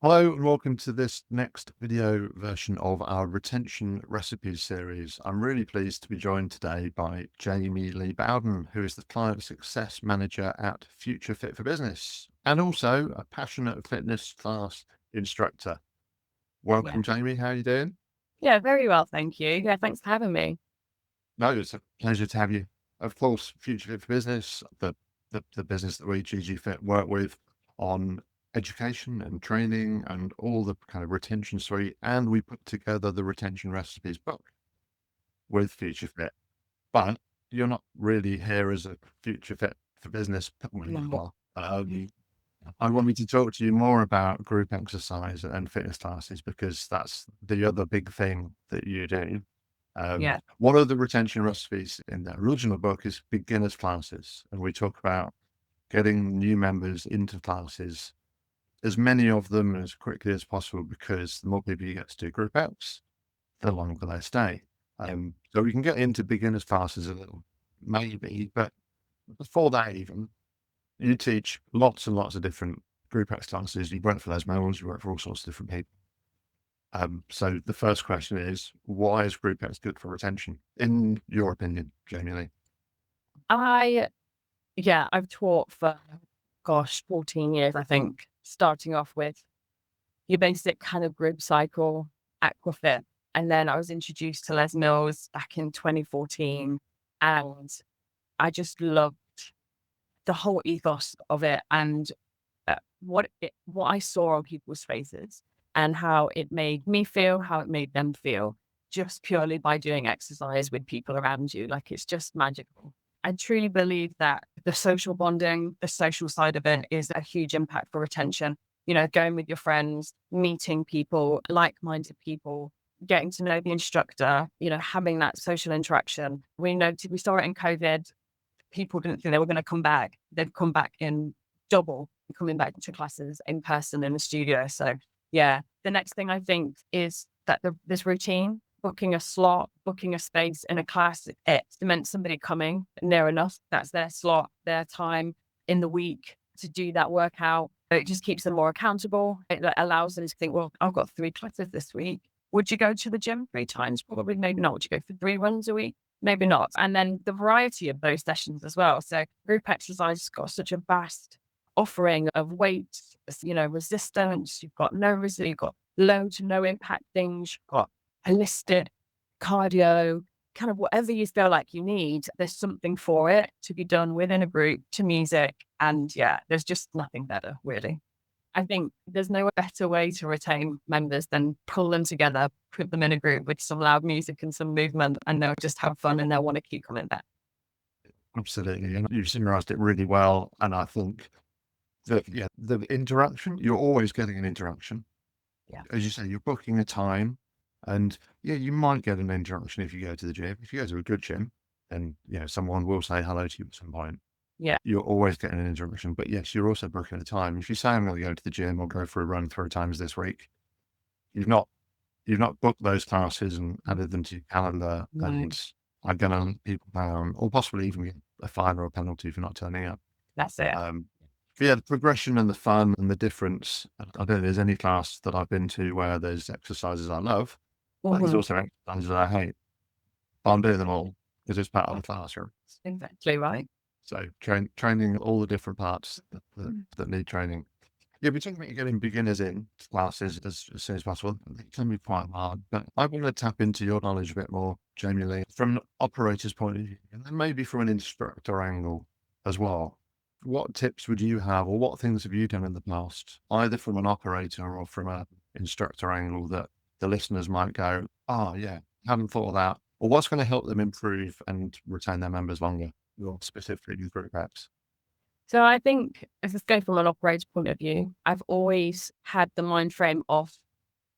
Hello and welcome to this next video version of our retention recipes series. I'm really pleased to be joined today by Jamie Lee Bowden, who is the Client Success Manager at Future Fit for Business and also a passionate fitness class instructor. Yeah. Welcome, Jamie. How are you doing? Yeah, very well, thank you. Yeah, thanks for having me. No, it's a pleasure to have you. Of course, Future Fit for Business, the business that we, GG Fit, work with on education and training and all the kind of retention suite. And we put together the retention recipes book with Future Fit. But you're not really here as a Future Fit for Business. Well, you No. are. I want me to talk to you more about group exercise and fitness classes because that's the other big thing that you do. Yeah. One of the retention recipes in the original book is beginners classes, and we talk about getting new members into classes, as many of them as quickly as possible, because the more people you get to do GroupX, the longer they stay. So we can get into beginners classes a little, maybe, but before that even, you teach lots and lots of different GroupX classes. You work for Les Mills, you work for all sorts of different people. So the first question is, why is GroupX good for retention, in your opinion, Jamie Lee? I I've taught for 14 years, I think, starting off with your basic kind of group cycle, aquafit. And then I was introduced to Les Mills back in 2014. And I just loved the whole ethos of it and what I saw on people's faces and how it made me feel, how it made them feel, just purely by doing exercise with people around you. Like it's just magical. I truly believe that the social bonding, the social side of it is a huge impact for retention. You know, going with your friends, meeting people, like-minded people, getting to know the instructor, having that social interaction. We saw it in COVID. People didn't think they were going to come back. They'd come back in double, coming back to classes in person in the studio. So yeah, the next thing I think is that this routine, booking a slot, booking a space in a class, it meant somebody coming near enough. That's their slot, their time in the week to do that workout. It just keeps them more accountable. It allows them to think, well, I've got 3 classes this week. Would you go to the gym 3 times? Probably, maybe not. Would you go for 3 runs a week? Maybe not. And then the variety of those sessions as well. So group exercise has got such a vast offering of weights, resistance. You've got you've got low to no impact things. You've got holistic cardio, kind of whatever you feel like you need. There's something for it to be done within a group to music. And yeah, there's just nothing better, really. I think there's no better way to retain members than pull them together, put them in a group with some loud music and some movement, and they'll just have fun and they'll want to keep coming back. Absolutely. And you've summarized it really well. And I think that, yeah, the interaction, you're always getting an interaction. Yeah. As you say, you're booking a time, and yeah, you might get an interaction if you go to the gym. If you go to a good gym, then, someone will say hello to you at some point. Yeah. You're always getting an interaction, but yes, you're also booking a time. If you say, I'm going to go to the gym or go for a run 3 times this week, you've not booked those classes and added them to your calendar, No, and are going to let people down, or possibly even get a fine or a penalty for not turning up. that's it. Um, but yeah, the progression and the fun and the difference. I don't think there's any class that I've been to where there's exercises I love, but there's Mhm. also exercises I hate. But I'm doing them all because it's part of the classroom. Exactly right. So training all the different parts that need training. Yeah, we're talking about getting beginners in classes as soon as possible. It can be quite hard, but I want to tap into your knowledge a bit more, Jamie Lee, from an operator's point of view, and then maybe from an instructor angle as well. What tips would you have, or what things have you done in the past, either from an operator or from an instructor angle, that the listeners might go, oh, yeah, haven't thought of that, or what's going to help them improve and retain their members longer, or specifically with group apps? So I think if it's going from an operator point of view, I've always had the mind frame of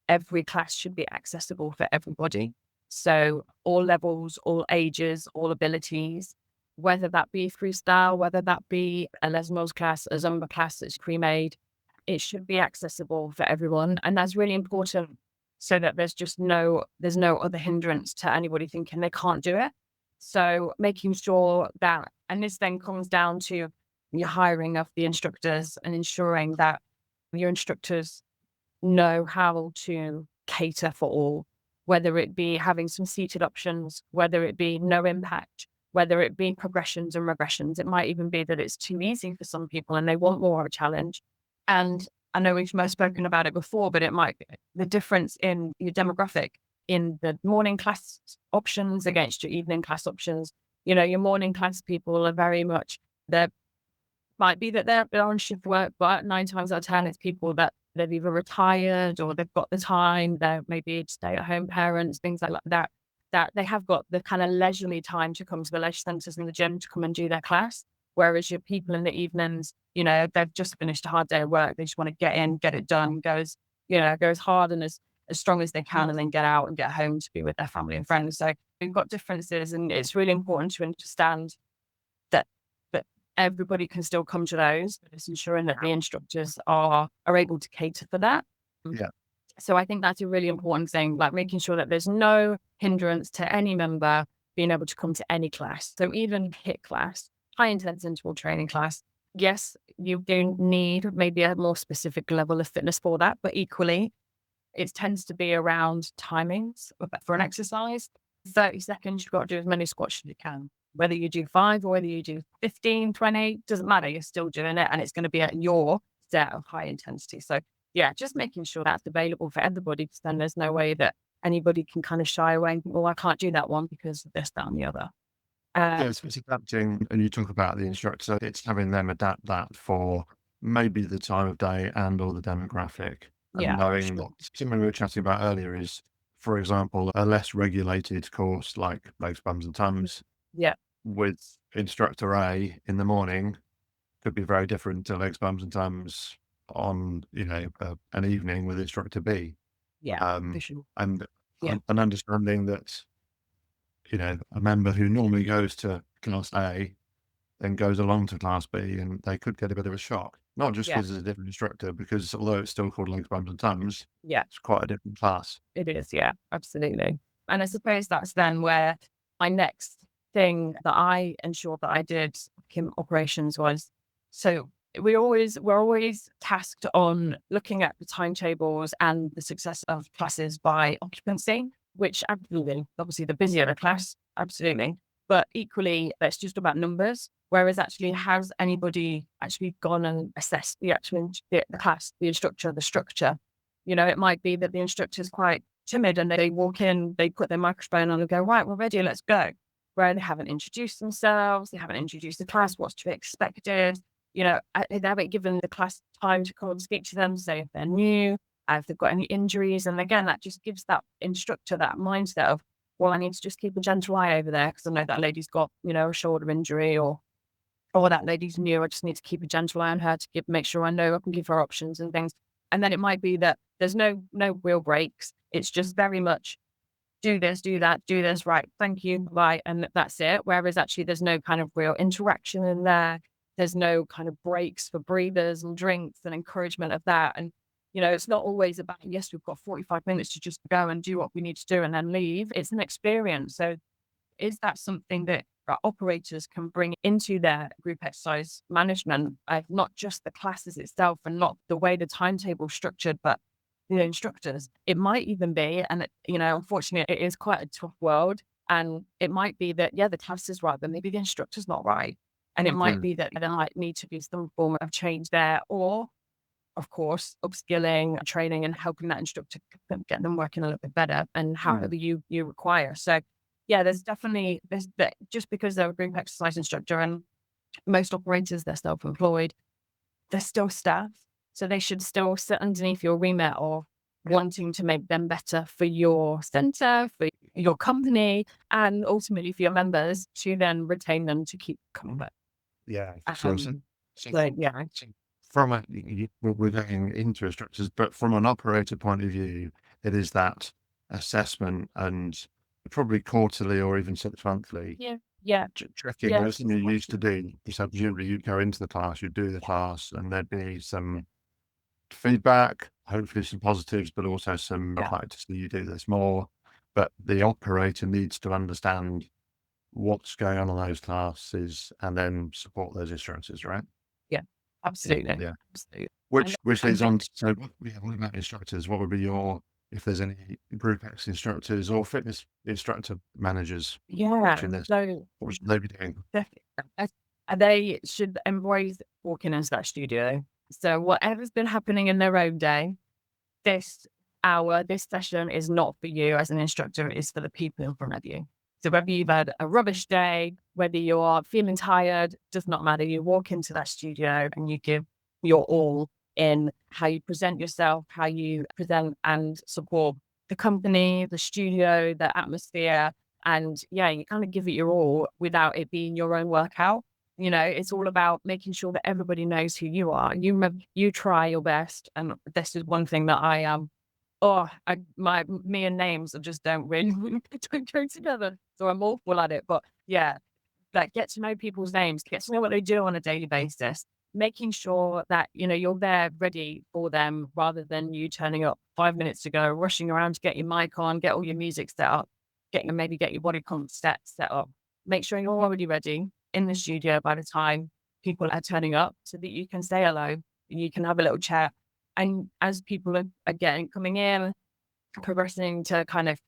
every class should be accessible for everybody. So all levels, all ages, all abilities, whether that be freestyle, whether that be a Les Mills class, a Zumba class that's pre-made, it should be accessible for everyone. And that's really important so that there's no other hindrance to anybody thinking they can't do it. So making sure that, and this then comes down to your hiring of the instructors and ensuring that your instructors know how to cater for all, whether it be having some seated options, whether it be no impact, whether it be progressions and regressions. It might even be that it's too easy for some people and they want more of a challenge. And I know we've most spoken about it before, but it might be the difference in your demographic in the morning class options against your evening class options. Your morning class people are very much, there might be that they're on shift work, but 9 times out of 10, it's people that they've either retired or they've got the time. They're maybe stay-at-home parents, things like that, that they have got the kind of leisurely time to come to the leisure centres and the gym to come and do their class. Whereas your people in the evenings, they've just finished a hard day of work. They just want to get in, get it done, go as hard and as strong as they can, and then get out and get home to be with their family and friends. So we've got differences, and it's really important to understand that that everybody can still come to those, but it's ensuring that the instructors are able to cater for that. Yeah. So I think that's a really important thing, like making sure that there's no hindrance to any member being able to come to any class. So even HIIT class, high intense interval training class, yes, you do need maybe a more specific level of fitness for that, but equally, it tends to be around timings for an exercise. 30 seconds, you've got to do as many squats as you can. Whether you do 5 or whether you do 15, 20, doesn't matter. You're still doing it, and it's going to be at your set of high intensity. So yeah, just making sure that's available for everybody, because then there's no way that anybody can kind of shy away and think, well, I can't do that one because of this, that, and the other. Yeah, it's adapting, and you talk about the instructor, it's having them adapt that for maybe the time of day and or the demographic, and Yeah, for knowing that sure. something we were chatting about earlier is, for example, a less regulated course like legs, bums and tums Yeah, with instructor A in the morning could be very different to legs, bums and tums on, an evening with instructor B. yeah, for Um, sure. and Yeah, an understanding that, a member who normally goes to class A then goes along to class B, and they could get a bit of a shock. Not just yeah, because it's a different instructor, because although it's still called legs, bums and tums, yeah. it's quite a different class. It is, yeah, absolutely. And I suppose that's then where my next thing that I ensured that I did in operations was, so we're always tasked on looking at the timetables and the success of classes by occupancy, which absolutely, obviously the busier the class, absolutely. But equally, that's just about numbers. Whereas actually, has anybody actually gone and assessed the actual the class, the instructor, the structure? It might be that the instructor's quite timid and they walk in, they put their microphone on and go, right, we're ready, let's go. Where they haven't introduced themselves, they haven't introduced the class, what's to be expected. They haven't given the class time to come and speak to them, say if they're new, if they've got any injuries. And again, that just gives that instructor that mindset of, well, I need to just keep a gentle eye over there because I know that lady's got, a shoulder injury, or that lady's new. I just need to keep a gentle eye on her to make sure I know I can give her options and things. And then it might be that there's no real breaks. It's just very much do this, do that, do this, right, thank you, right, and that's it. Whereas actually there's no kind of real interaction in there. There's no kind of breaks for breathers and drinks and encouragement of that. And it's not always about, yes, we've got 45 minutes to just go and do what we need to do and then leave. It's an experience. So is that something that our operators can bring into their group exercise management, not just the classes itself and not the way the timetable is structured, but the instructors? It might even be, and unfortunately, it is quite a tough world. And it might be that, yeah, the class is right, but maybe the instructor's not right. And it might Mm. be that there might need to be some form of change there, or of course, upskilling, training, and helping that instructor get them working a little bit better and however you require. So yeah, there's that, just because they're a group exercise instructor and most operators, they're self-employed, they're still staff. So they should still sit underneath your remit of wanting to make them better for your center, for your company, and ultimately for your members to then retain them to keep coming back. Yeah, so, Um, so, so yeah, so from we're going into instructors, but from an operator point of view, it is that assessment and probably quarterly or even 6 monthly yeah, yeah, checking yeah, as you used to do. So presumably you'd go into the class, you'd do the class, and there'd be some feedback, hopefully some positives, but also some yeah. like to see you do this more. But the operator needs to understand what's going on in those classes and then support those instructors, right? Yeah, Absolutely. Yeah. Absolutely. Which And leads on to, so what about instructors? What would be your, if there's any GroupX instructors or fitness instructor managers yeah, watching this, so what should they be doing? definitely, they should embrace walking into that studio. So whatever's been happening in their own day, this hour, this session is not for you as an instructor, it's for the people in front of you. So whether you've had a rubbish day, whether you are feeling tired, does not matter. You walk into that studio and you give your all in how you present yourself, how you present and support the company, the studio, the atmosphere. And yeah, you kind of give it your all without it being your own workout. It's all about making sure that everybody knows who you are. You try your best. And this is one thing that I am. Me and names just don't really don't go together. So I'm awful at it. But yeah, like get to know people's names, get to know what they do on a daily basis, making sure that, you're there ready for them rather than you turning up 5 minutes to go, rushing around to get your mic on, get all your music set up, get your body comp set up. Make sure you're already ready in the studio by the time people are turning up so that you can say hello and you can have a little chat. And as people are coming in, progressing to kind of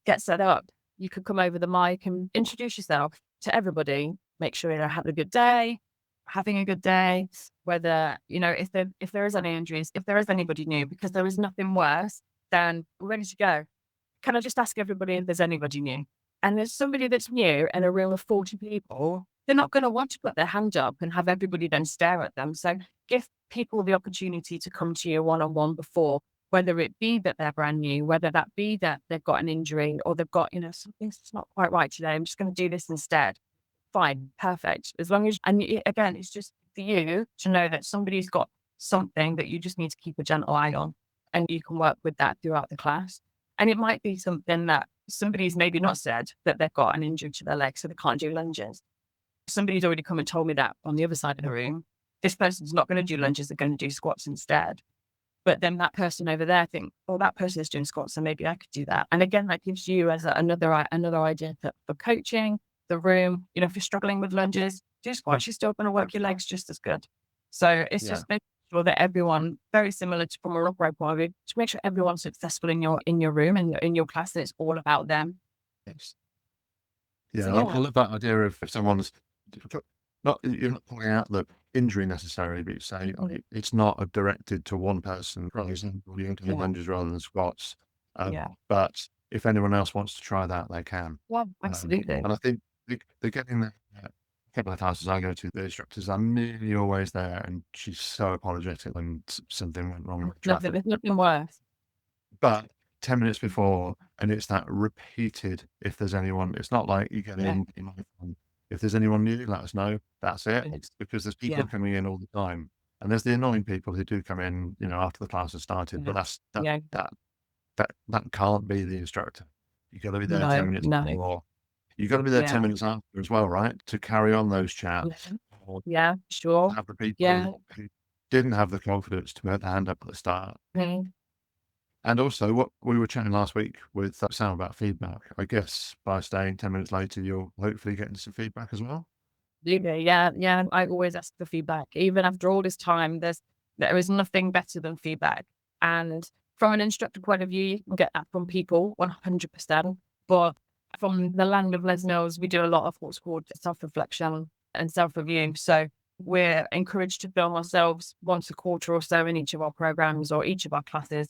get set up, you could come over the mic and introduce yourself to everybody. Make sure you're having a good day, whether, if there is any injuries, if there is anybody new, because there is nothing worse than we're ready to go. Can I just ask everybody if there's anybody new? And there's somebody that's new in a room of 40 people, they're not going to want to put their hand up and have everybody then stare at them. So give people the opportunity to come to you one-on-one before, whether it be that they're brand new, whether that be that they've got an injury or they've got, something's not quite right today. I'm just going to do this instead. Fine, perfect. As long as, again, it's just for you to know that somebody's got something that you just need to keep a gentle eye on, and you can work with that throughout the class. And it might be something that somebody's maybe not said that they've got an injury to their leg, so they can't do lunges. Somebody's already come and told me that on the other side of the room. This person's not going to do lunges, they're going to do squats instead. But then that person over there think, oh, that person is doing squats, so maybe I could do that. And again, that gives you as another idea for coaching the room. If you're struggling with lunges, do squats. You're still going to work your legs just as good. So it's just making sure that everyone, very similar to from a rock rope point of view, to make sure everyone's successful in your room and in your class. It's all about them. Yeah, So, I love that idea of if someone's you're not pointing out the injury necessarily, but you say it's not directed to one person. For example, you're doing lunges rather than squats. But if anyone else wants to try that, they can. Well, absolutely. And I think they're getting there. A couple of classes I go to, the instructors are nearly always there, and she's so apologetic when something went wrong with traffic. There's nothing worse. But 10 minutes before, and it's that repeated, if there's anyone, it's not like you get in my phone. If there's anyone new, let us know. That's it. It's because there's people coming in all the time. And there's the annoying people who do come in, after the class has started. But that can't be the instructor. You've got to be there 10 minutes before. You've got to be there 10 minutes after as well, right? To carry on those chats. Yeah, sure. Have the people who didn't have the confidence to put their hand up at the start. And also, what we were chatting last week with Sam about feedback. I guess by staying 10 minutes later, you'll hopefully get some feedback as well. Yeah. I always ask for feedback. Even after all this time, there is nothing better than feedback. And from an instructor point of view, you can get that from people 100%. But from the land of Les Mills, we do a lot of what's called self-reflection and self-review. So we're encouraged to film ourselves once a quarter or so in each of our programs or each of our classes,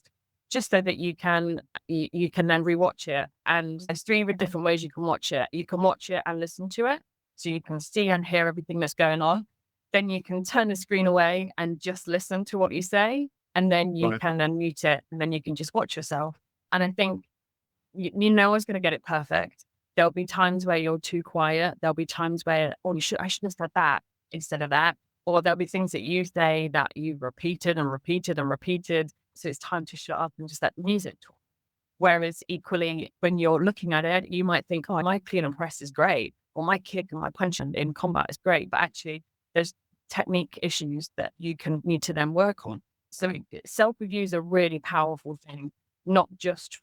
just so that you can then rewatch it. And there's 3 different ways you can watch it. You can watch it and listen to it, so you can see and hear everything that's going on. Then you can turn the screen away and just listen to what you say, and then you can then mute it, and then you can just watch yourself. And I think no one's going to get it perfect. There'll be times where you're too quiet. There'll be times where, I should have said that instead of that. Or there'll be things that you say that you've repeated and repeated and repeated. So it's time to shut up and just let the music talk. Whereas equally, when you're looking at it, you might think, oh, my clean and press is great, or my kick and my punch in combat is great. But actually, there's technique issues that you need to then work on. So self-review is a really powerful thing, not just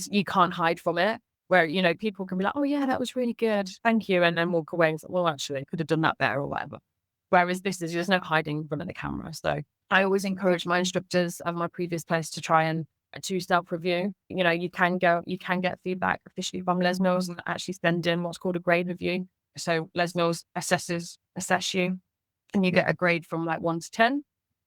you can't hide from it, where, people can be like, oh yeah, that was really good, thank you. And then walk away and say, well, actually, I could have done that better or whatever. Whereas there's no hiding in front of the camera. So I always encourage my instructors at my previous place to try and to self-review. You can get feedback officially from Les Mills and actually send in what's called a grade review. So Les Mills assess you, and you get a grade from like 1 to 10.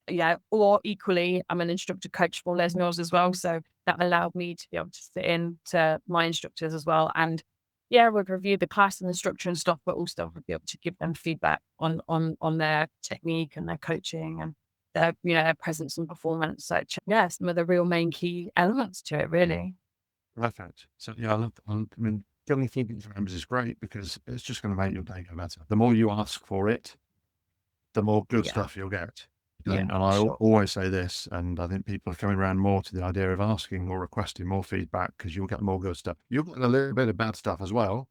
Yeah. Or equally, I'm an instructor coach for Les Mills as well. So that allowed me to be able to sit in to my instructors as well. And yeah, would review the class and the structure and stuff, but also would be able to give them feedback on their technique and their coaching and their presence and performance. So yeah, some of the real main key elements to it, really. Perfect. So yeah, I mean, getting feedback from members is great because it's just going to make your day go better. The more you ask for it, the more good Yeah. stuff you'll get. Yeah, And I sure. always say this, and I think people are coming around more to the idea of asking or requesting more feedback because you'll get more good stuff. You'll get a little bit of bad stuff as well,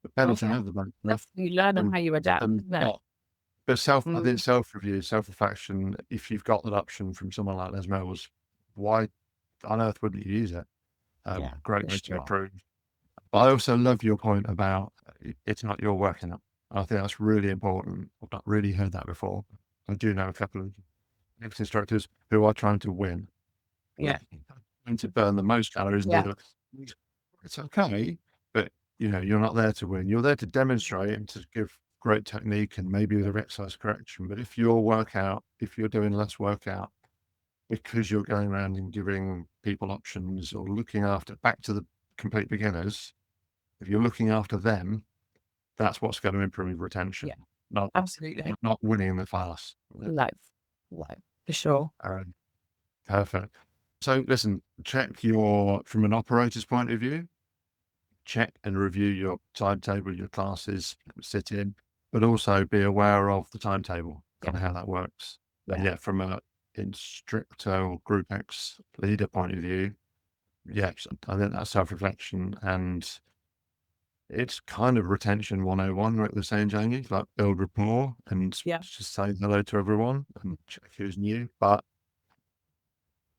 but better to Okay. have the bad stuff That's you learn and how you adapt, than isn't it? not. But I think Mm, self-review, self-reflection, if you've got that option from someone like Les Mills, why on earth wouldn't you use it? yeah, Great for way to sure. improve. But I also love your point about it's not your working up. I think that's really important. I've not really heard that before. I do know a couple of ex-instructors who are trying to win. Yeah. Trying to burn the most calories and do Yeah. the it's okay, but you're not there to win. You're there to demonstrate and to give great technique and maybe with exercise correction. But if you're doing less workout because you're going around and giving people options or looking after back to the complete beginners, if you're looking after them, that's what's going to improve retention, Yeah. not Absolutely. not winning the class. Life. Life. For sure. Um, Perfect. So listen, from an operator's point of view, check and review your timetable, your classes, sit in, but also be aware of the timetable, kind Yeah. of how that works. And Yeah. yeah, from a instructor or GroupX leader point of view, yes, I think that's self-reflection and it's kind of retention 101, like they're saying, Jamie, like build rapport and Yeah. just say hello to everyone and check who's new. But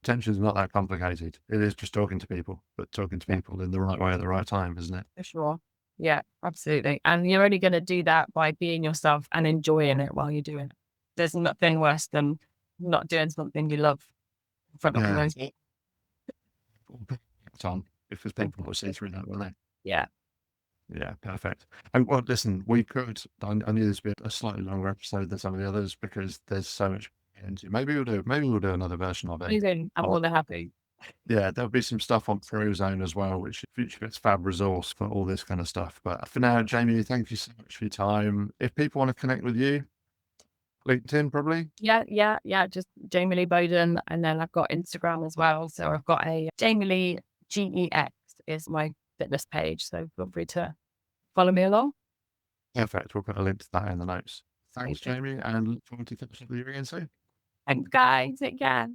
retention is not that complicated. It is just talking to people, but talking to Yeah. people in the right way at the right time, isn't it? For sure. Yeah, absolutely. And you're only going to do that by being yourself and enjoying it while you're doing it. There's nothing worse than not doing something you love in front of Yeah. those. Tom, because people will see through that, won't they? Yeah. Yeah, perfect. And well, listen, I knew this would be a slightly longer episode than some of the others because there's so much to get into. Maybe we'll do another version of it. Amazing. I'm more than happy. Yeah, there'll be some stuff on Zone as well, which it's fab resource for all this kind of stuff. But for now, Jamie, thank you so much for your time. If people want to connect with you, LinkedIn probably. Yeah. Just Jamie Lee Bowden. And then I've got Instagram as well. So I've got a Jamie Lee GEX is my fitness page. So feel free to follow me along. Perfect. We'll put a link to that in the notes. Thanks, Amazing. Jamie, and look forward to catching up with you again soon. Thanks, guys. Take care.